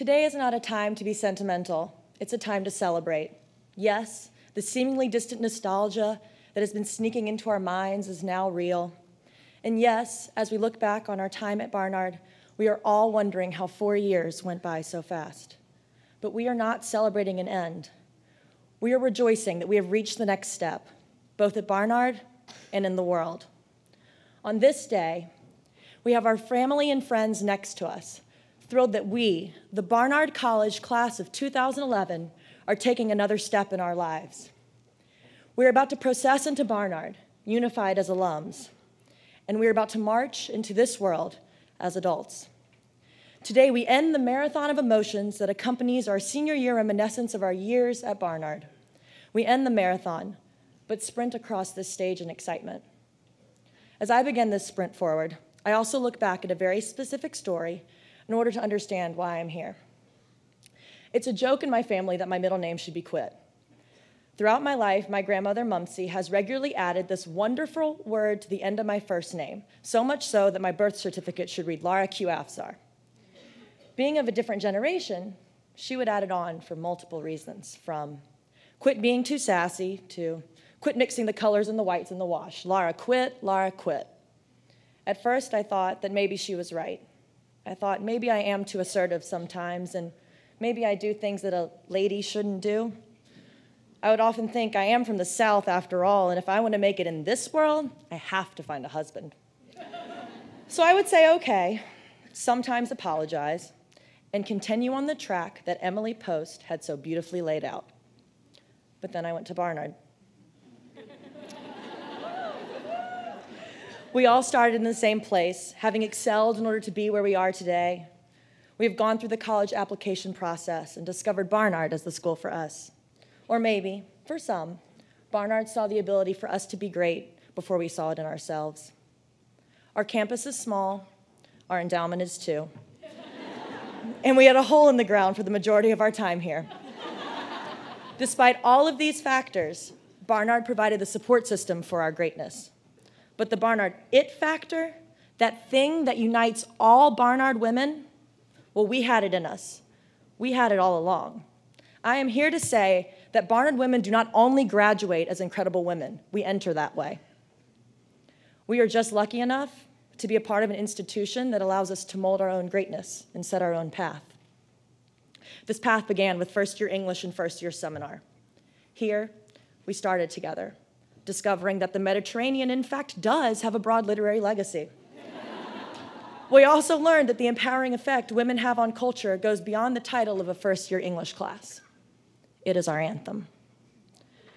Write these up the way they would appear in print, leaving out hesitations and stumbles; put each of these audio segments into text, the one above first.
Today is not a time to be sentimental. It's a time to celebrate. Yes, the seemingly distant nostalgia that has been sneaking into our minds is now real. And yes, as we look back on our time at Barnard, we are all wondering how 4 years went by so fast. But we are not celebrating an end. We are rejoicing that we have reached the next step, both at Barnard and in the world. On this day, we have our family and friends next to us, thrilled that we, the Barnard College class of 2011, are taking another step in our lives. We're about to process into Barnard, unified as alums, and we're about to march into this world as adults. Today, we end the marathon of emotions that accompanies our senior year reminiscence of our years at Barnard. We end the marathon, but sprint across this stage in excitement. As I begin this sprint forward, I also look back at a very specific story in order to understand why I'm here. It's a joke in my family that my middle name should be Quit. Throughout my life, my grandmother, Mumsy, has regularly added this wonderful word to the end of my first name, so much so that my birth certificate should read Lara Avsar. Being of a different generation, she would add it on for multiple reasons, from quit being too sassy to quit mixing the colors and the whites in the wash. Lara quit, Lara quit. At first, I thought that maybe she was right. I thought maybe I am too assertive sometimes, and maybe I do things that a lady shouldn't do. I would often think I am from the South after all, and if I want to make it in this world, I have to find a husband. So I would say, okay, sometimes apologize, and continue on the track that Emily Post had so beautifully laid out. But then I went to Barnard. We all started in the same place, having excelled in order to be where we are today. We have gone through the college application process and discovered Barnard as the school for us. Or maybe, for some, Barnard saw the ability for us to be great before we saw it in ourselves. Our campus is small, our endowment is too. And we had a hole in the ground for the majority of our time here. Despite all of these factors, Barnard provided the support system for our greatness. But the Barnard it factor, that thing that unites all Barnard women, well, we had it in us. We had it all along. I am here to say that Barnard women do not only graduate as incredible women, we enter that way. We are just lucky enough to be a part of an institution that allows us to mold our own greatness and set our own path. This path began with first-year English and first-year seminar. Here, we started together, discovering that the Mediterranean, in fact, does have a broad literary legacy. We also learned that the empowering effect women have on culture goes beyond the title of a first-year English class. It is our anthem.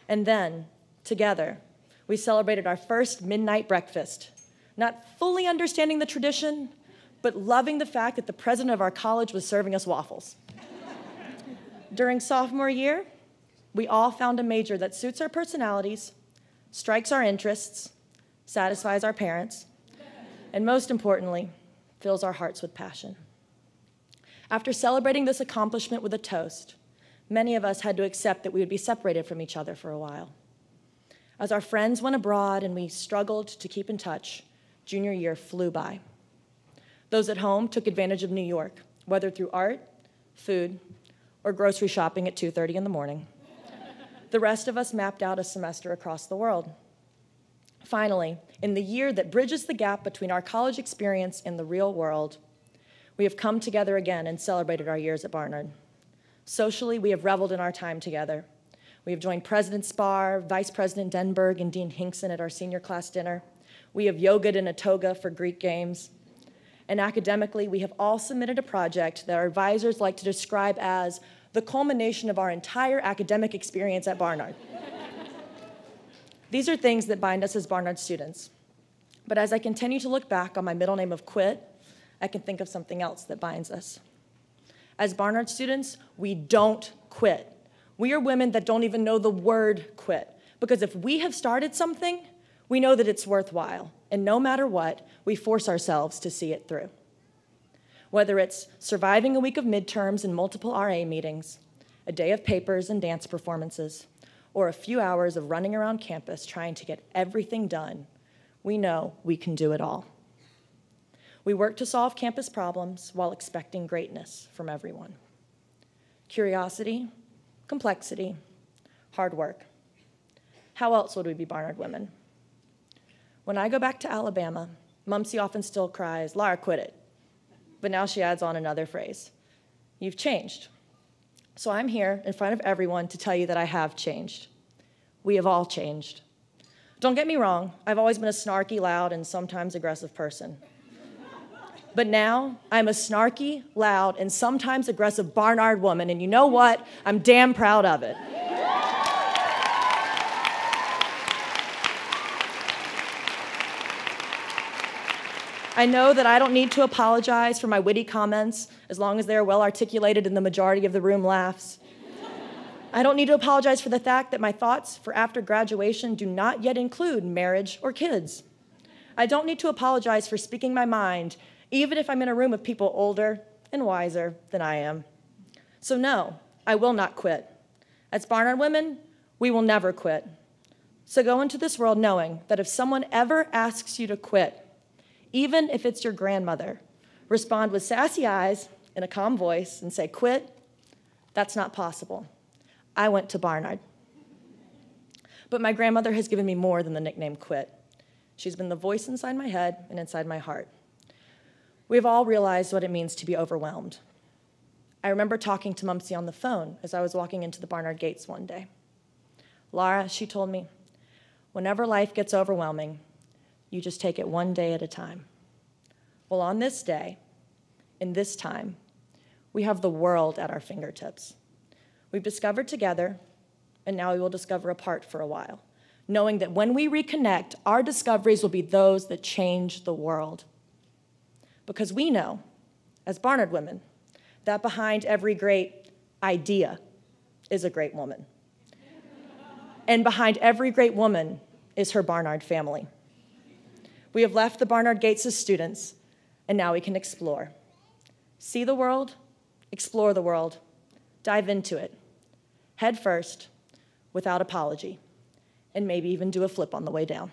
And then, together, we celebrated our first midnight breakfast, not fully understanding the tradition, but loving the fact that the president of our college was serving us waffles. During sophomore year, we all found a major that suits our personalities, strikes our interests, satisfies our parents, and most importantly, fills our hearts with passion. After celebrating this accomplishment with a toast, many of us had to accept that we would be separated from each other for a while. As our friends went abroad and we struggled to keep in touch, junior year flew by. Those at home took advantage of New York, whether through art, food, or grocery shopping at 2:30 in the morning. The rest of us mapped out a semester across the world. Finally, in the year that bridges the gap between our college experience and the real world, we have come together again and celebrated our years at Barnard. Socially, we have reveled in our time together. We have joined President Spar, Vice President Denberg, and Dean Hinkson at our senior class dinner. We have yogaed in a toga for Greek games. And academically, we have all submitted a project that our advisors like to describe as the culmination of our entire academic experience at Barnard. These are things that bind us as Barnard students. But as I continue to look back on my middle name of Quit, I can think of something else that binds us. As Barnard students, we don't quit. We are women that don't even know the word quit, because if we have started something, we know that it's worthwhile, and no matter what, we force ourselves to see it through. Whether it's surviving a week of midterms and multiple RA meetings, a day of papers and dance performances, or a few hours of running around campus trying to get everything done, we know we can do it all. We work to solve campus problems while expecting greatness from everyone. curiosity, complexity, hard work. How else would we be Barnard women? When I go back to Alabama, Mumsy often still cries, "Lara, quit it." But now she adds on another phrase, "You've changed." So I'm here in front of everyone to tell you that I have changed. We have all changed. Don't get me wrong, I've always been a snarky, loud, and sometimes aggressive person. But now, I'm a snarky, loud, and sometimes aggressive Barnard woman, and you know what? I'm damn proud of it. I know that I don't need to apologize for my witty comments as long as they are well articulated and the majority of the room laughs. I don't need to apologize for the fact that my thoughts for after graduation do not yet include marriage or kids. I don't need to apologize for speaking my mind, even if I'm in a room of people older and wiser than I am. So no, I will not quit. As Barnard women, we will never quit. So go into this world knowing that if someone ever asks you to quit, even if it's your grandmother, respond with sassy eyes and a calm voice and say, "Quit? That's not possible. I went to Barnard." But my grandmother has given me more than the nickname Quit. She's been the voice inside my head and inside my heart. We've all realized what it means to be overwhelmed. I remember talking to Mumsy on the phone as I was walking into the Barnard gates one day. "Lara," she told me, "whenever life gets overwhelming, you just take it one day at a time." Well, on this day, in this time, we have the world at our fingertips. We've discovered together, and now we will discover apart for a while, knowing that when we reconnect, our discoveries will be those that change the world. Because we know, as Barnard women, that behind every great idea is a great woman. And behind every great woman is her Barnard family. We have left the Barnard gates as students, and now we can explore. See the world, explore the world, dive into it, head first, without apology, and maybe even do a flip on the way down.